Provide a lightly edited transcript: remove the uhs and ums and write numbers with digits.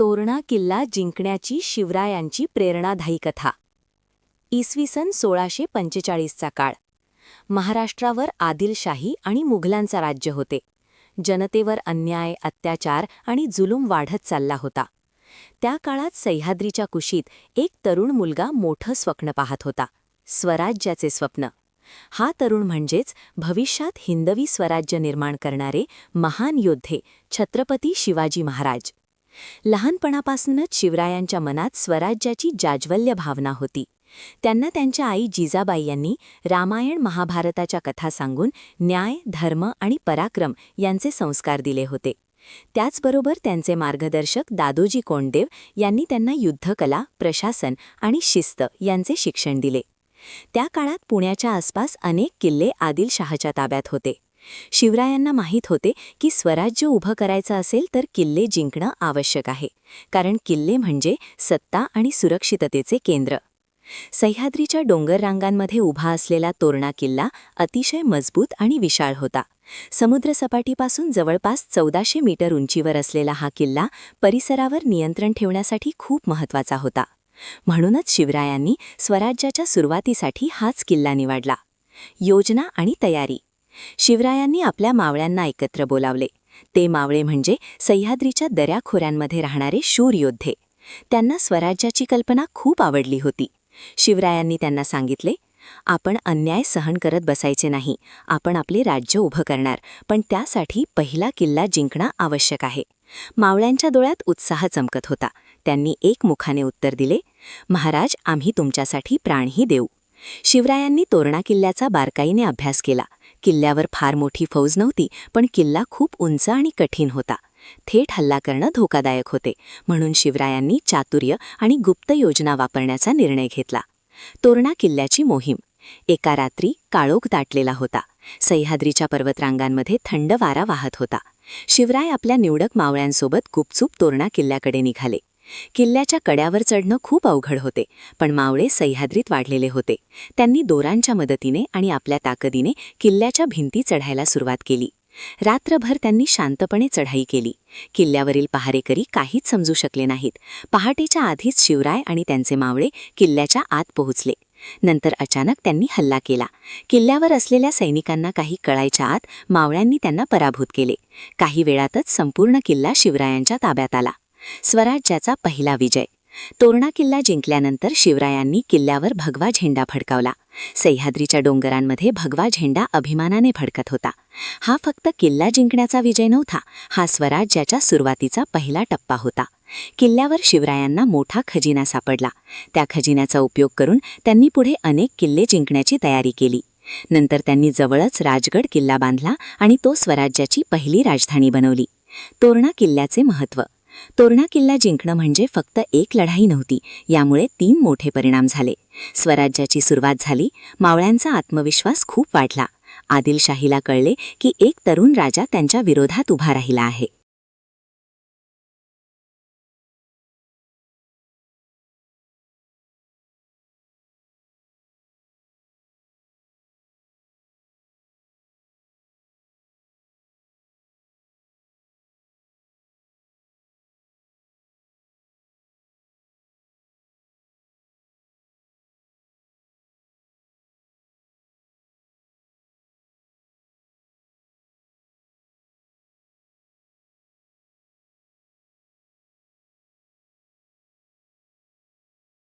तोरणा किल्ला जिंकण्याची शिवरायांची प्रेरणादायी कथा. इसवी सन 1645चा काळ. महाराष्ट्रावर आदिलशाही आणि मुघलांचा राज्य होते. जनतेवर अन्याय, अत्याचार आणि जुलूम वाढत चालला होता. त्या काळात सह्याद्रीच्या कुशीत एक तरुण मुलगा मोठं स्वप्न पाहत होता, स्वराज्याचे स्वप्न. हा तरुण म्हणजेच भविष्यात हिंदवी स्वराज्य निर्माण करणारे महान योद्धे छत्रपती शिवाजी महाराज. लहानपणापासूनच शिवरायांच्या मनात स्वराज्याची जाज्वल्य भावना होती. त्यांना त्यांच्या आई जिजाबाई यांनी रामायण महाभारताच्या कथा सांगून न्याय, धर्म आणि पराक्रम यांचे संस्कार दिले होते. त्याचबरोबर त्यांचे मार्गदर्शक दादोजी कोंडदेव यांनी त्यांना युद्धकला, प्रशासन आणि शिस्त यांचे शिक्षण दिले. त्या काळात पुण्याच्या आसपास अनेक किल्ले आदिलशाहच्या ताब्यात होते. शिवरायांना माहीत होते की स्वराज्य उभं करायचं असेल तर किल्ले जिंकणं आवश्यक आहे, कारण किल्ले म्हणजे सत्ता आणि सुरक्षिततेचे केंद्र. सह्याद्रीच्या डोंगर रांगांमध्ये उभा असलेला तोरणा किल्ला अतिशय मजबूत आणि विशाळ होता. समुद्रसपाटीपासून जवळपास 1400 मीटर उंचीवर असलेला हा किल्ला परिसरावर नियंत्रण ठेवण्यासाठी खूप महत्त्वाचा होता. म्हणूनच शिवरायांनी स्वराज्याच्या सुरुवातीसाठी हाच किल्ला निवडला. योजना आणि तयारी. शिवरायांनी आपल्या मावळ्यांना एकत्र बोलावले. ते मावळे म्हणजे सह्याद्रीच्या दऱ्याखोऱ्यांमध्ये राहणारे शूर योद्धे. त्यांना स्वराज्याची कल्पना खूप आवडली होती. शिवरायांनी त्यांना सांगितले, आपण अन्याय सहन करत बसायचे नाही. आपण आपले राज्य उभं करणार, पण त्यासाठी पहिला किल्ला जिंकणं आवश्यक आहे. मावळ्यांच्या डोळ्यात उत्साह चमकत होता. त्यांनी एकमुखाने उत्तर दिले, महाराज, आम्ही तुमच्यासाठी प्राणही देऊ. शिवरायांनी तोरणा किल्ल्याचा बारकाईने अभ्यास केला. किल्ल्यावर फार मोठी फौज नव्हती, पण किल्ला खूप उंच आणि कठीण होता. थेट हल्ला करणं धोकादायक होते, म्हणून शिवरायांनी चातुर्य आणि गुप्त योजना वापरण्याचा निर्णय घेतला. तोरणा किल्ल्याची मोहीम. एका रात्री काळोख दाटलेला होता. सह्याद्रीच्या पर्वतरांगांमध्ये थंड वारा वाहत होता. शिवराय आपल्या निवडक मावळ्यांसोबत गुपचूप तोरणा किल्ल्याकडे निघाले. किल्ल्याच्या कड्यावर चढणं खूप अवघड होते, पण मावळे सह्याद्रीत वाढलेले होते. त्यांनी दोरांच्या मदतीने आणि आपल्या ताकदीने किल्ल्याच्या भिंती चढायला सुरुवात केली. रात्रभर त्यांनी शांतपणे चढाई केली. किल्ल्यावरील पहारेकरी काहीच समजू शकले नाहीत. पहाटेच्या आधीच शिवराय आणि त्यांचे मावळे किल्ल्याच्या आत पोहोचले. नंतर अचानक त्यांनी हल्ला केला. किल्ल्यावर असलेल्या सैनिकांना काही कळायच्या आत मावळ्यांनी त्यांना पराभूत केले. काही वेळातच संपूर्ण किल्ला शिवरायांच्या ताब्यात आला. स्वराज्याचा पहिला विजय. तोरणा किल्ला जिंकल्यानंतर शिवरायांनी किल्ल्यावर भगवा झेंडा फडकावला. सह्याद्रीच्या डोंगरांमध्ये भगवा झेंडा अभिमानाने फडकत होता. हा फक्त किल्ला जिंकण्याचा विजय नव्हता, हा स्वराज्याच्या सुरुवातीचा पहिला टप्पा होता. किल्ल्यावर शिवरायांना मोठा खजिना सापडला. त्या खजिन्याचा उपयोग करून त्यांनी पुढे अनेक किल्ले जिंकण्याची तयारी केली. नंतर त्यांनी जवळच राजगड किल्ला बांधला आणि तो स्वराज्याची पहिली राजधानी बनवली. तोरणा किल्ल्याचे महत्त्व. तोरणा किल्ला जिंकणं म्हणजे फक्त एक लढाई नव्हती, यामुळे 3 मोठे परिणाम झाले. स्वराज्याची सुरुवात झाली. मावळ्यांचा आत्मविश्वास खूप वाढला. आदिलशाहीला कळले की एक तरुण राजा त्यांच्या विरोधात उभा राहिला आहे.